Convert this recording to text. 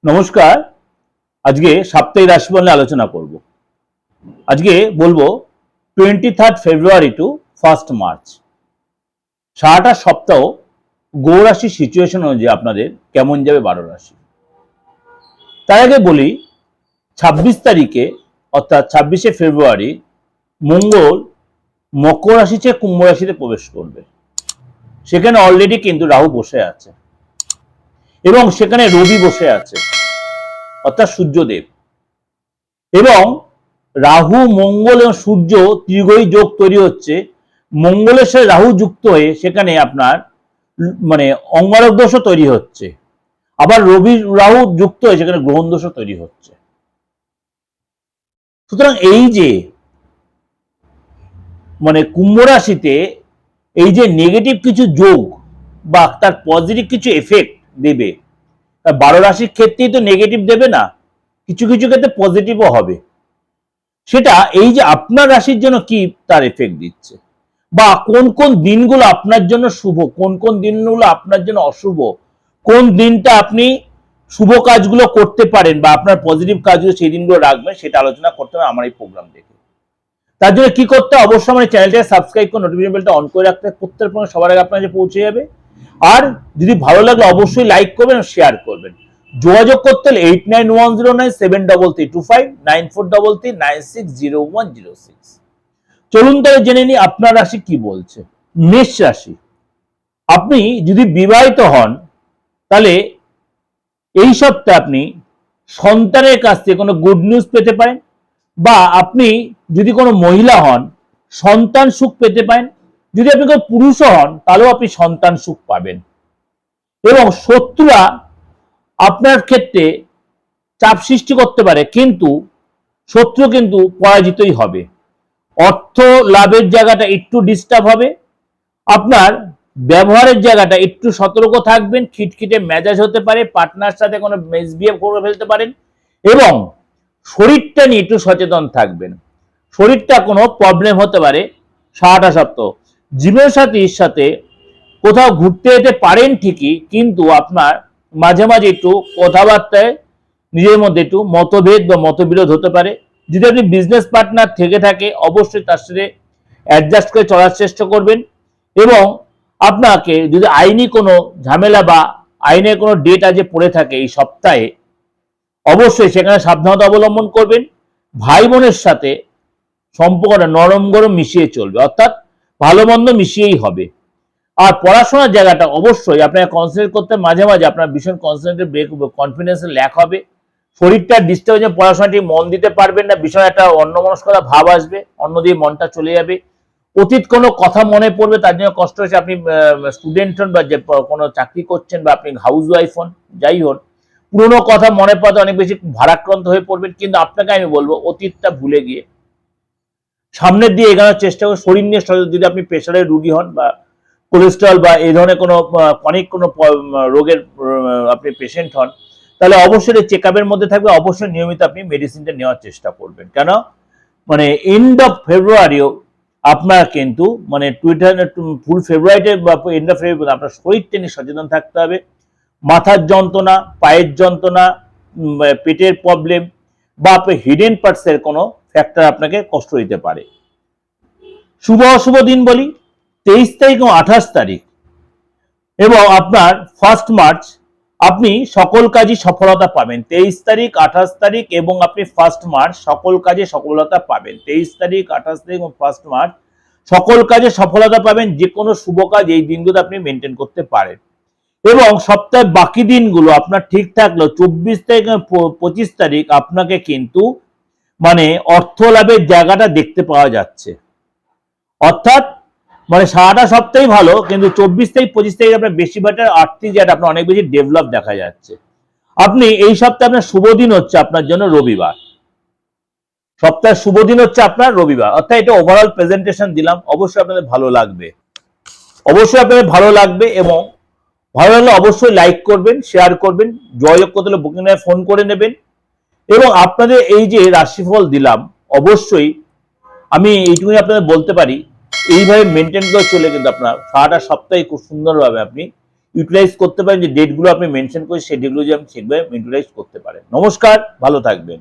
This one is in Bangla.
নমস্কার। আজকে সাপ্তাহিক রাশিফল নিয়ে আলোচনা করব। আজকে বলবো 23 ফেব্রুয়ারি টু 1 মার্চ সারাটা সপ্তাহ গ্রহ রাশির সিচুয়েশন অনুযায়ী আপনাদের কেমন যাবে 12 রাশি। তার আগে বলি 26 তারিখে অর্থাৎ 26শে ফেব্রুয়ারি মঙ্গল মকর রাশি থেকে কুম্ভ রাশিতে প্রবেশ করবে। সেখানে অলরেডি কিন্তু রাহু বসে আছে এবং সেখানে রবি বসে আছে অর্থাৎ সূর্যদেব, এবং রাহু মঙ্গল এবং সূর্য ত্রিগ্রহী যোগ তৈরি হচ্ছে। মঙ্গলের সাথে রাহু যুক্ত হয়ে সেখানে আপনার অঙ্গারক দোষও তৈরি হচ্ছে, আবার রবি রাহু যুক্ত হয়ে সেখানে গ্রহণ দোষও তৈরি হচ্ছে। সুতরাং এই যে কুম্ভ রাশিতে এই যে নেগেটিভ কিছু যোগ বা তার পজিটিভ কিছু এফেক্ট দেবে, 12 রাশির ক্ষেত্রেই তো নেগেটিভ দেবে না, কিছু কিছু ক্ষেত্রে পজিটিভও হবে। সেটা এই যে আপনার রাশির জন্য কি তার এফেক্ট দিচ্ছে, বা কোন কোন দিনগুলো আপনার জন্য শুভ, কোন কোন দিনগুলো আপনার জন্য অশুভ, কোন দিনটা আপনি শুভ কাজগুলো করতে পারেন বা আপনার পজিটিভ কাজগুলো সেই দিনগুলো রাখবেন, সেটা আলোচনা করতে হবে আমার এই প্রোগ্রাম দেখে। তার জন্য কি করতে হবে, অবশ্যই আমার চ্যানেলটাকে সাবস্ক্রাইব করে নোটিফিকেশন বেলটা অন করে রাখতে, প্রত্যেক সবার আগে আপনার কাছে পৌঁছে যাবে। আর যদি ভালো লাগলে অবশ্যই লাইক করবেন ও শেয়ার করবেন। যোগাযোগ করতে হলে 8910973325 9433960106। চলুন তাহলে জেনে নিই আপনার রাশি কি বলছে। মেষ রাশি, আপনি যদি বিবাহিত হন তাহলে এই সপ্তাহে আপনি সন্তানের কাছ থেকে কোনো গুড নিউজ পেতে পারেন, বা আপনি যদি কোনো মহিলা হন সন্তান সুখ পেতে পারেন, যদি আপনি কোনো পুরুষও হন তাহলেও আপনি সন্তান সুখ পাবেন। এবং শত্রুরা আপনার ক্ষেত্রে চাপ সৃষ্টি করতে পারে, কিন্তু শত্রু কিন্তু পরাজিতই হবে। অর্থ লাভের জায়গাটা একটু ডিস্টার্ব হবে, আপনার ব্যবহারের জায়গাটা একটু সতর্ক থাকবেন, খিটখিটে মেজাজ হতে পারে, পার্টনার সাথে কোনো মিসবিহেভ করে ফেলতে পারেন, এবং শরীরটা নিয়ে একটু সচেতন থাকবেন। শরীরটা কোনো প্রবলেম হতে পারে সারাটা সপ্তাহ। জীবনসাথীর সাথে কোথাও ঘুরতে যেতে পারেন ঠিকই, কিন্তু আপনার মাঝে মাঝে একটু কথাবার্তায় নিজের মধ্যে একটু মতভেদ বা মতবিরোধ হতে পারে। যদি আপনি বিজনেস পার্টনার থেকে থাকে অবশ্যই তার সাথে অ্যাডজাস্ট করে চলার চেষ্টা করবেন, এবং আপনাকে যদি আইনি কোনো ঝামেলা বা আইনের কোনো ডেট আজ পড়ে থাকে এই সপ্তাহে, অবশ্যই সেখানে সাবধানতা অবলম্বন করবেন। ভাই বোনের সাথে সম্পর্কটা নরম গরম মিশিয়ে চলবে, অর্থাৎ ভালো মন্দ মিশিয়েই হবে। আর পড়াশোনার জায়গাটা অবশ্যই আপনাকে কনসেন্ট্রেট করতে, মাঝে মাঝে আপনার ভীষণ কনসেন্ট্রেট ব্রেক, কনফিডেন্সের ল্যাক হবে, শরীরটা ডিস্টার্ব হয়ে পড়াশোনাটি মন দিতে পারবেন না, বিষয় একটা অন্যমনস্কতা ভাব আসবে, অন্যদিকে মনটা চলে যাবে, অতীত কোনো কথা মনে পড়বে, তার জন্য কষ্ট হচ্ছে। আপনি স্টুডেন্ট হন বা যে কোনো চাকরি করছেন, বা আপনি হাউস ওয়াইফ হন, যাই হন, পুরোনো কথা মনে পড়তে অনেক বেশি ভারাক্রান্ত হয়ে পড়বেন। কিন্তু আপনাকে আমি বলবো অতীতটা ভুলে গিয়ে সামনের দিয়ে এগোনোর চেষ্টা করুন। শরীর নিয়ে যদি আপনি প্রেশারের রুগী হন বা কোলেস্ট্রল বা এই ধরনের কোনো অনেক কোনো রোগের আপনি পেশেন্ট হন, তাহলে অবশ্যই চেক আপের মধ্যে থাকবে, অবশ্যই নিয়মিত আপনি মেডিসিনটা নেওয়ার চেষ্টা করবেন। কেন এন্ড অফ ফেব্রুয়ারিও আপনার কিন্তু ফুল ফেব্রুয়ারিতে বা এন্ড অফ ফেব্রুয়ারি আপনার শরীরটা নিয়ে সচেতন থাকতে হবে। মাথার যন্ত্রণা, পায়ের যন্ত্রণা, পেটের প্রবলেম বা আপনার হিডেন পার্টসের কোনো ফ্যাক্টর আপনাকে কষ্ট দিতে পারে। শুভ অশুভ দিন বলি 23 তারিখ এবং 28 তারিখ, এবং আপনার 1 মার্চ আপনি সকল কাজে সফলতা পাবেন। 23 তারিখ 28 তারিখ এবং আপনি 1 মার্চ সকল কাজে সফলতা পাবেন। 23 তারিখ 28 তারিখ এবং 1 মার্চ সকল কাজে সফলতা পাবেন। যে কোনো শুভ কাজ এই দিনগুলো আপনি মেনটেন করতে পারেন, এবং সপ্তাহের বাকি দিনগুলো আপনার ঠিক থাকলেও 24 তারিখ এবং 25 তারিখ আপনাকে কিন্তু অর্থ লাভের জায়গাটা দেখতে পাওয়া যাচ্ছে। অর্থাৎ সারাটা সপ্তাহে ভালো, কিন্তু 24 তারিখ 25 তারিখ আপনার বেশি বেটার আর্থিক জায়গাটা আপনার অনেক বেশি ডেভেলপ দেখা যাচ্ছে। আপনি এই সপ্তাহে আপনার শুভ দিন হচ্ছে আপনার জন্য রবিবার। সপ্তাহের শুভ দিন হচ্ছে আপনার রবিবার, অর্থাৎ এটা ওভারঅল প্রেজেন্টেশন দিলাম। অবশ্যই আপনাদের ভালো লাগবে, অবশ্যই আপনাদের ভালো লাগবে, এবং ভালো লাগলে অবশ্যই লাইক করবেন, শেয়ার করবেন, যোগাযোগ করতে হলে বুকিং এ ফোন করে নেবেন। এবং আপনাদের এই যে রাশিফল দিলাম, অবশ্যই আমি এইটুকুনি আপনাদের বলতে পারি, এইভাবে মেনটেন করে চলে কিন্তু আপনার সারাটা সপ্তাহে খুব সুন্দরভাবে আপনি ইউটিলাইজ করতে পারেন, যে ডেটগুলো আপনি মেনশন করে সেই ডেটগুলো যে আপনি ঠিকভাবে ইউটিলাইজ করতে পারেন। নমস্কার, ভালো থাকবেন।